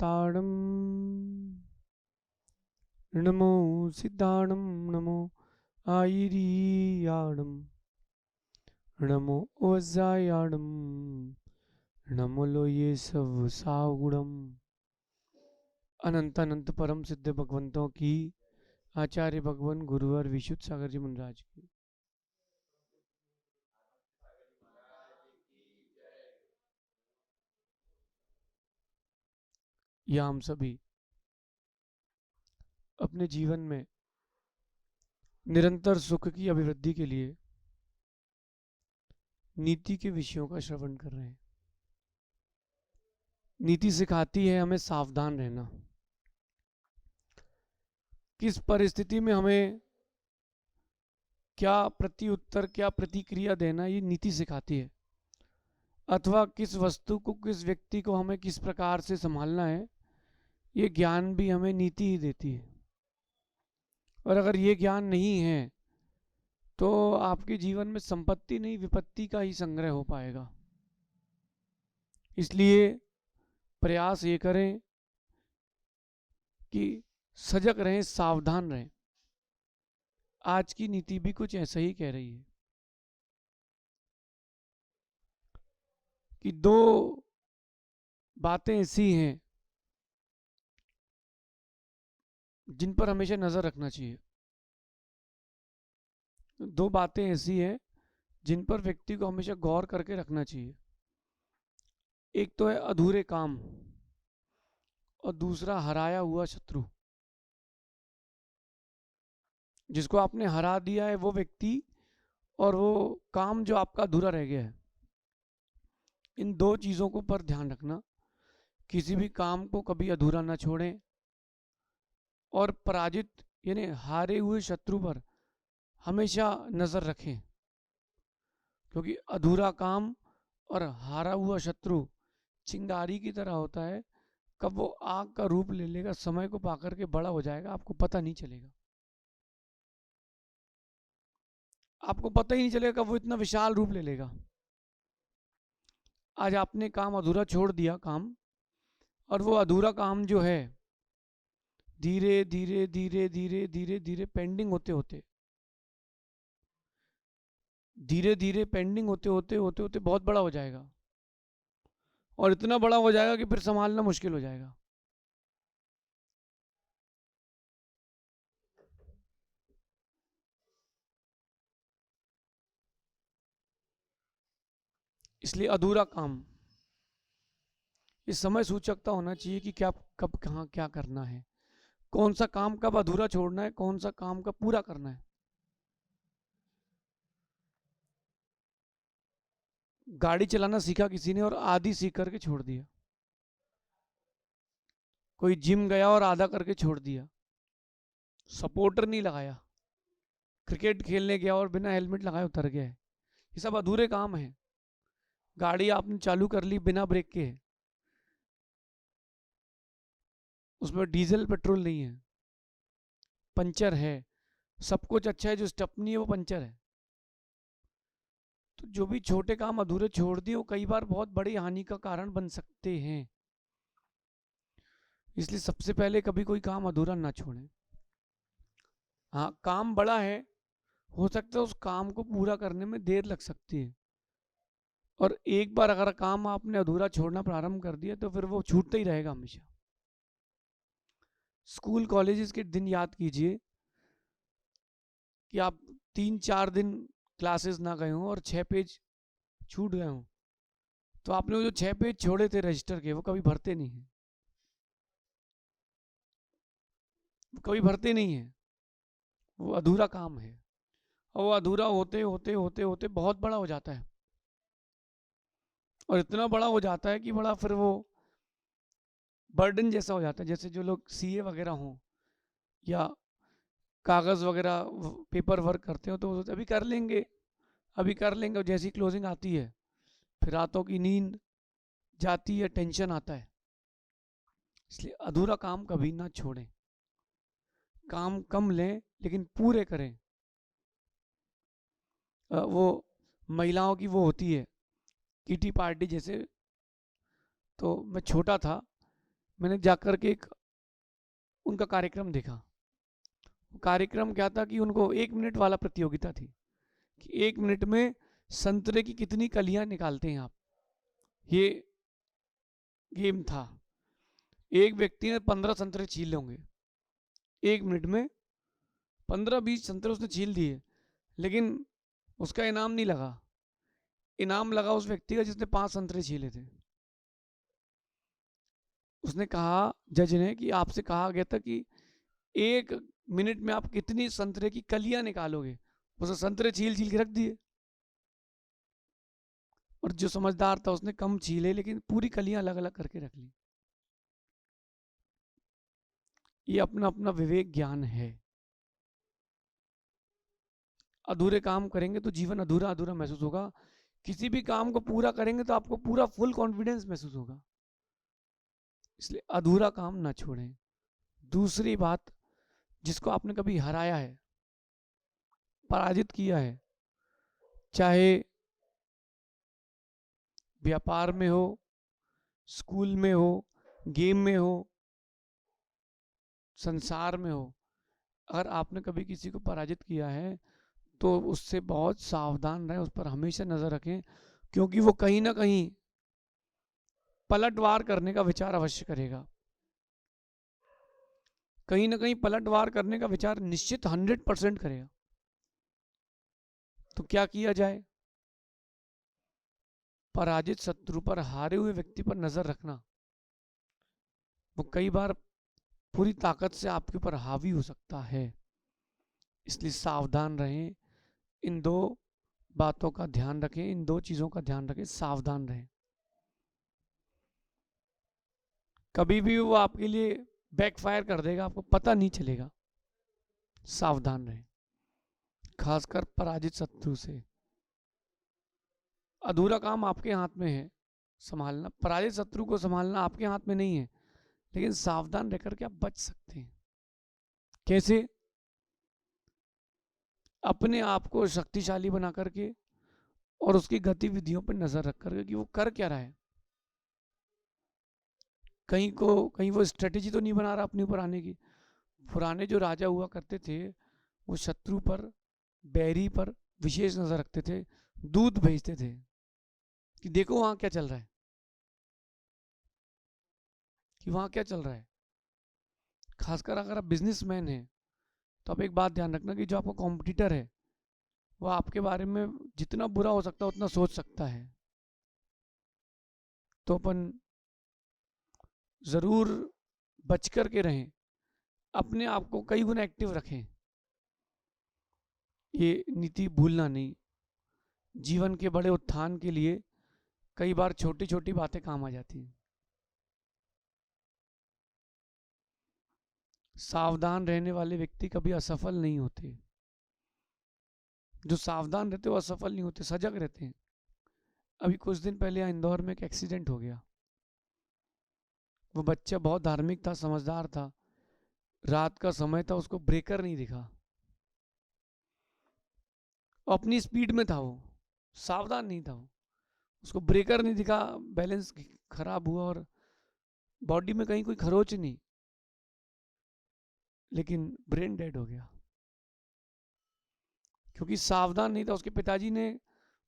शान्ताणं नमो सिद्धाणं नमो आयिरीयाणं नमो वज्रायाणं नमो लोये सब सागुणम। अनंत अनंत परम सिद्ध भगवंतों की, आचार्य भगवान गुरुवर विशुद्ध सागर जी महाराज की। या हम सभी अपने जीवन में निरंतर सुख की अभिवृद्धि के लिए नीति के विषयों का श्रवण कर रहे हैं। नीति सिखाती है हमें सावधान रहना, किस परिस्थिति में हमें क्या प्रत्युत्तर, क्या प्रतिक्रिया देना, ये नीति सिखाती है। अथवा किस वस्तु को, किस व्यक्ति को हमें किस प्रकार से संभालना है, ये ज्ञान भी हमें नीति ही देती है। और अगर ये ज्ञान नहीं है तो आपके जीवन में संपत्ति नहीं, विपत्ति का ही संग्रह हो पाएगा। इसलिए प्रयास ये करें कि सजग रहें, सावधान रहें। आज की नीति भी कुछ ऐसा ही कह रही है कि दो बातें ऐसी हैं जिन पर हमेशा नजर रखना चाहिए। दो बातें ऐसी हैं जिन पर व्यक्ति को हमेशा गौर करके रखना चाहिए। एक तो है अधूरे काम और दूसरा हराया हुआ शत्रु। जिसको आपने हरा दिया है वो व्यक्ति और वो काम जो आपका अधूरा रह गया है, इन दो चीजों को पर ध्यान रखना। किसी भी काम को कभी अधूरा ना छोड़ें और पराजित यानी हारे हुए शत्रु पर हमेशा नजर रखें, क्योंकि अधूरा काम और हारा हुआ शत्रु चिंगारी की तरह होता है। कब वो आग का रूप ले लेगा, समय को पाकर के बड़ा हो जाएगा, आपको पता नहीं चलेगा। आपको पता ही नहीं चलेगा कब वो इतना विशाल रूप ले लेगा। आज आपने काम अधूरा छोड़ दिया काम, और वो अधूरा काम जो है धीरे धीरे धीरे धीरे धीरे धीरे पेंडिंग होते होते धीरे धीरे पेंडिंग होते होते होते होते बहुत बड़ा हो जाएगा। और इतना बड़ा हो जाएगा कि फिर संभालना मुश्किल हो जाएगा। इसलिए अधूरा काम, इस समय सूचकता होना चाहिए कि क्या, कब, कहाँ, क्या करना है, कौन सा काम कब अधूरा छोड़ना है, कौन सा काम कब पूरा करना है। गाड़ी चलाना सीखा किसी ने और आधी सीख करके छोड़ दिया। कोई जिम गया और आधा करके छोड़ दिया। सपोर्टर नहीं लगाया। क्रिकेट खेलने गया और बिना हेलमेट लगाए उतर गया है। ये सब अधूरे काम है। गाड़ी आपने चालू कर ली बिना ब्रेक के, उसमें डीजल पेट्रोल नहीं है, पंचर है, सब कुछ अच्छा है, जो स्टेपनी है वो पंचर है। तो जो भी छोटे काम अधूरे छोड़ दिए वो कई बार बहुत बड़ी हानि का कारण बन सकते हैं। इसलिए सबसे पहले कभी कोई काम अधूरा ना छोड़ें। हाँ, काम बड़ा है, हो सकता है उस काम को पूरा करने में देर लग सकती है। और एक बार अगर काम आपने अधूरा छोड़ना प्रारंभ कर दिया तो फिर वो छूटता ही रहेगा हमेशा। स्कूल कॉलेजेस के दिन याद कीजिए कि आप 3-4 दिन क्लासेस ना गए हों और 6 पेज छूट गए हों, तो आपने वो जो 6 पेज छोड़े थे रजिस्टर के, वो कभी भरते नहीं है, वो कभी भरते नहीं है। वो अधूरा काम है और वो अधूरा होते होते होते होते बहुत बड़ा हो जाता है। और इतना बड़ा हो जाता है कि बड़ा फिर वो बर्डन जैसा हो जाता है। जैसे जो लोग सीए वगैरह हों या कागज़ वगैरह पेपर वर्क करते हो तो अभी कर लेंगे, अभी कर लेंगे, और जैसी क्लोजिंग आती है फिर रातों की नींद जाती है, टेंशन आता है। इसलिए अधूरा काम कभी ना छोड़ें। काम कम लें लेकिन पूरे करें। वो महिलाओं की वो होती है किटी पार्टी जैसे। तो मैं छोटा था, मैंने जाकर के एक उनका कार्यक्रम देखा। कार्यक्रम क्या था कि उनको 1 मिनट वाला प्रतियोगिता थी कि 1 मिनट में संतरे की कितनी कलियां निकालते हैं आप, ये गेम था। एक व्यक्ति ने 15 संतरे छील होंगे 1 मिनट में, 15-20 संतरे उसने छील दिए, लेकिन उसका इनाम नहीं लगा। इनाम लगा उस व्यक्ति का जिसने 5 संतरे छीले थे। उसने कहा, जज ने, कि आपसे कहा गया था कि 1 मिनट में आप कितनी संतरे की कलियां निकालोगे। उसने संतरे छील छील के रख दिए, और जो समझदार था उसने कम छीले लेकिन पूरी कलियां अलग अलग करके रख ली। ये अपना अपना विवेक ज्ञान है। अधूरे काम करेंगे तो जीवन अधूरा अधूरा महसूस होगा। किसी भी काम को पूरा करेंगे तो आपको पूरा फुल कॉन्फिडेंस महसूस होगा। इसलिए अधूरा काम ना छोड़ें। दूसरी बात, जिसको आपने कभी हराया है, पराजित किया है, चाहे व्यापार में हो, स्कूल में हो, गेम में हो, संसार में हो, अगर आपने कभी किसी को पराजित किया है तो उससे बहुत सावधान रहें, उस पर हमेशा नजर रखें, क्योंकि वो कहीं ना कहीं पलटवार करने का विचार अवश्य करेगा। कहीं ना कहीं पलटवार करने का विचार निश्चित 100% करेगा। तो क्या किया जाए? पराजित शत्रु पर, हारे हुए व्यक्ति पर नजर रखना। वो कई बार पूरी ताकत से आपके ऊपर हावी हो सकता है। इसलिए सावधान रहें। इन दो बातों का ध्यान रखें, इन दो चीजों का ध्यान रखें, सावधान रहें। कभी भी वो आपके लिए बैकफायर कर देगा, आपको पता नहीं चलेगा। सावधान रहें, खासकर पराजित शत्रु से। अधूरा काम आपके हाथ में है संभालना, पराजित शत्रु को संभालना आपके हाथ में नहीं है, लेकिन सावधान रहकर के आप बच सकते हैं। कैसे? अपने आप को शक्तिशाली बना करके और उसकी गतिविधियों पर नजर रख करके कि वो कर क्या रहा है। कहीं वो स्ट्रेटेजी तो नहीं बना रहा अपने ऊपर आने की। पुराने जो राजा हुआ करते थे वो शत्रु पर, बैरी पर विशेष नजर रखते थे, दूत भेजते थे कि देखो वहां क्या चल रहा है, कि वहां क्या चल रहा है। खासकर अगर आप बिजनेसमैन हैं तो आप एक बात ध्यान रखना कि जो आपका कॉम्पिटिटर है वो आपके बारे में जितना बुरा हो सकता है उतना सोच सकता है। तो अपन जरूर बच कर के रहें, अपने आप को कई गुना एक्टिव रखें। ये नीति भूलना नहीं। जीवन के बड़े उत्थान के लिए कई बार छोटी छोटी बातें काम आ जाती हैं। सावधान रहने वाले व्यक्ति कभी असफल नहीं होते। जो सावधान रहते हैं वो असफल नहीं होते, सजग रहते हैं। अभी कुछ दिन पहले यहाँ इंदौर में एक एक्सीडेंट हो गया। वो बच्चा बहुत धार्मिक था, समझदार था, रात का समय था, उसको ब्रेकर नहीं दिखा, अपनी स्पीड में था, वो सावधान नहीं था, वो उसको ब्रेकर नहीं दिखा, बैलेंस खराब हुआ और बॉडी में कहीं कोई खरोच नहीं, लेकिन ब्रेन डेड हो गया क्योंकि सावधान नहीं था। उसके पिताजी ने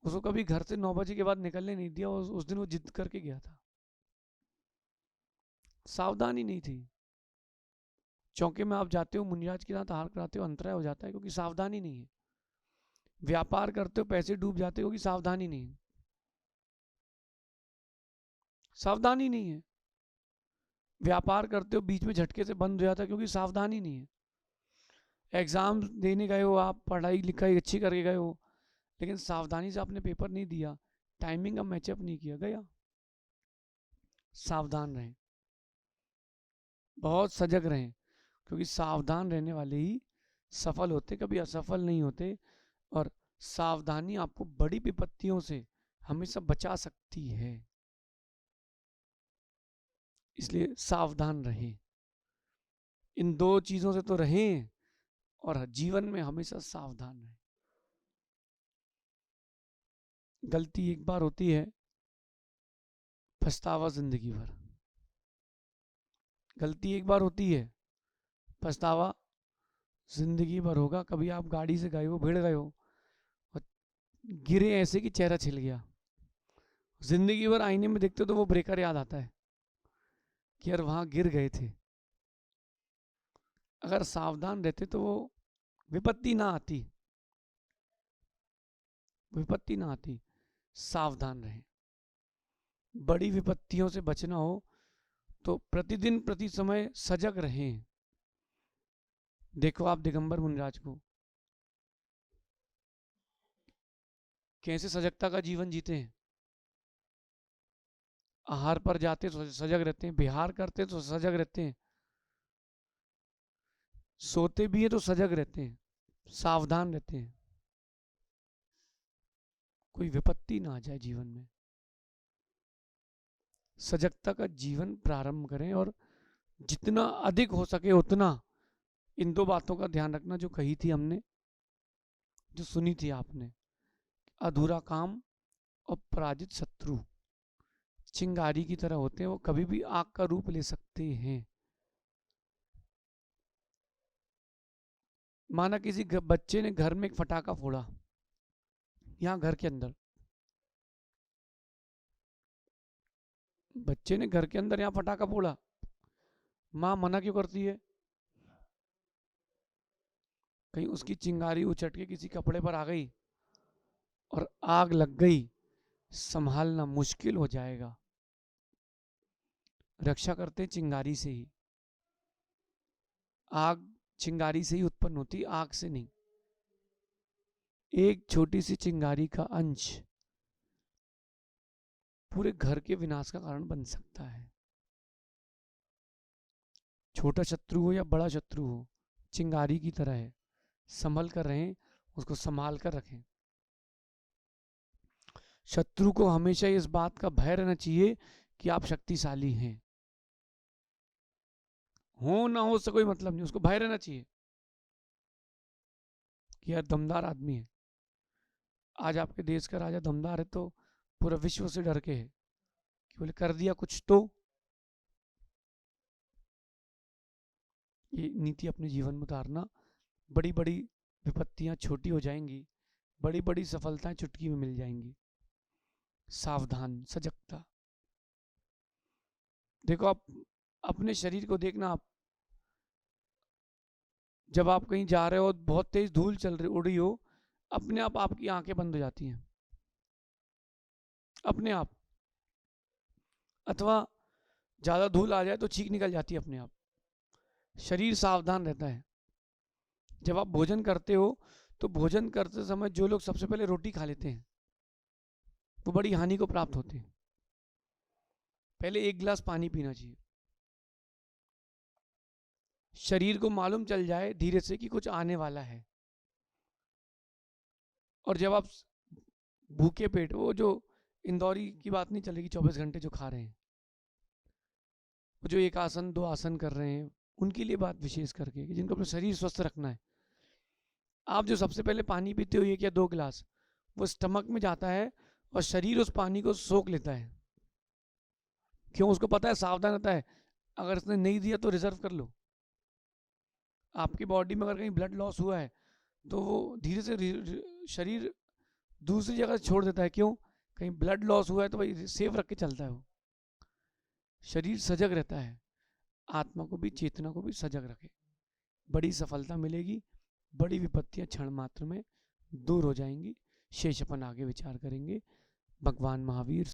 उसको कभी घर से 9 बजे के बाद निकलने नहीं दिया, उस दिन वो जिद करके गया था। सावधानी नहीं थी। चौके में आप जाते हो, मुनिराज के साथ हार कराते हो, अंतराय हो जाता है क्योंकि सावधानी नहीं है। व्यापार करते हो, पैसे डूब जाते हो क्योंकि सावधानी नहीं है। सावधानी नहीं है। व्यापार करते हो, बीच में झटके से बंद हो जाता है क्योंकि सावधानी नहीं है। एग्जाम देने गए हो आप, पढ़ाई लिखाई अच्छी करके गए हो, लेकिन सावधानी से आपने पेपर नहीं दिया, टाइमिंग का मैचअप नहीं किया, गया। सावधान रहें, बहुत सजग रहें, क्योंकि सावधान रहने वाले ही सफल होते, कभी असफल नहीं होते। और सावधानी आपको बड़ी विपत्तियों से हमेशा बचा सकती है। इसलिए सावधान रहें। इन दो चीजों से तो रहें और जीवन में हमेशा सावधान रहें। गलती एक बार होती है, पछतावा जिंदगी भर। गलती एक बार होती है, पछतावा जिंदगी भर होगा। कभी आप गाड़ी से गए हो, भिड़ गए हो और गिरे ऐसे कि चेहरा छिल गया, जिंदगी भर आईने में देखते हो तो वो ब्रेकर याद आता है कि यार वहां गिर गए थे। अगर सावधान रहते तो वो विपत्ति ना आती, विपत्ति ना आती। सावधान रहें। बड़ी विपत्तियों से बचना हो तो प्रतिदिन प्रति समय सजग रहें। देखो आप दिगंबर मुनिराज को, कैसे सजगता का जीवन जीते हैं। आहार पर जाते तो सजग रहते हैं, विहार करते तो सजग रहते हैं, सोते भी हैं तो सजग रहते हैं, सावधान रहते हैं, कोई विपत्ति ना आ जाए जीवन में। सजगता का जीवन प्रारंभ करें और जितना अधिक हो सके उतना इन दो बातों का ध्यान रखना जो कही थी हमने, जो सुनी थी आपने। अधूरा काम और पराजित शत्रु चिंगारी की तरह होते हैं, वो कभी भी आग का रूप ले सकते हैं। माना किसी बच्चे ने घर में एक फटाका फोड़ा, यहां घर के अंदर, बच्चे ने घर के अंदर यहां फटाका फोड़ा, मां मना क्यों करती है? कहीं उसकी चिंगारी उचट के किसी कपड़े पर आ गई और आग लग गई, संभालना मुश्किल हो जाएगा। रक्षा करते चिंगारी से ही, आग चिंगारी से ही उत्पन्न होती, आग से नहीं। एक छोटी सी चिंगारी का अंश पूरे घर के विनाश का कारण बन सकता है। छोटा शत्रु हो या बड़ा शत्रु हो, चिंगारी की तरह है, संभल कर रहें, उसको संभाल कर रखें। शत्रु को हमेशा इस बात का भय रहना चाहिए कि आप शक्तिशाली हैं। हो ना हो उससे कोई मतलब नहीं, उसको भय रहना चाहिए कि यार दमदार आदमी है। आज आपके देश का राजा दमदार है तो पूरा विश्व से डर के है कि बोले कर दिया कुछ तो। ये नीति अपने जीवन में उतारना, बड़ी बड़ी विपत्तियां छोटी हो जाएंगी, बड़ी बड़ी सफलताएं चुटकी में मिल जाएंगी। सावधान, सजगता। देखो आप अपने शरीर को देखना, आप जब आप कहीं जा रहे हो, बहुत तेज धूल चल रही उड़ रही हो, अपने आप आपकी आंखें बंद हो जाती हैं, अपने आप। अथवा ज्यादा धूल आ जाए तो चीख निकल जाती है अपने आप। शरीर सावधान रहता है। जब आप भोजन करते हो तो भोजन करते समय जो लोग सबसे पहले रोटी खा लेते हैं वो बड़ी हानि को प्राप्त होते हैं। पहले एक गिलास पानी पीना चाहिए। शरीर को मालूम चल जाए धीरे से कि कुछ आने वाला है। और जब आप भूखे पेट, वो जो इंदौरी की बात नहीं चलेगी 24 घंटे जो खा रहे हैं, वो जो एक आसन दो आसन कर रहे हैं, उनके लिए बात विशेष करके कि जिनको अपना शरीर स्वस्थ रखना है। आप जो सबसे पहले पानी पीते हो 1 या 2 गिलास, वो स्टमक में जाता है और शरीर उस पानी को सोख लेता है। क्यों? उसको पता है, सावधान रहता है, अगर इसने नहीं दिया तो रिजर्व कर लो। आपकी बॉडी में अगर कहीं ब्लड लॉस हुआ है तो वो धीरे से शरीर दूसरी जगह छोड़ देता है। क्यों? कहीं ब्लड लॉस हुआ है तो भाई सेफ रख के चलता है वो। शरीर सजग रहता है। आत्मा को भी, चेतना को भी सजग रखे, बड़ी सफलता मिलेगी। बड़ी विपत्तियां क्षण मात्र में दूर हो जाएंगी। शेष अपन आगे विचार करेंगे। भगवान महावीर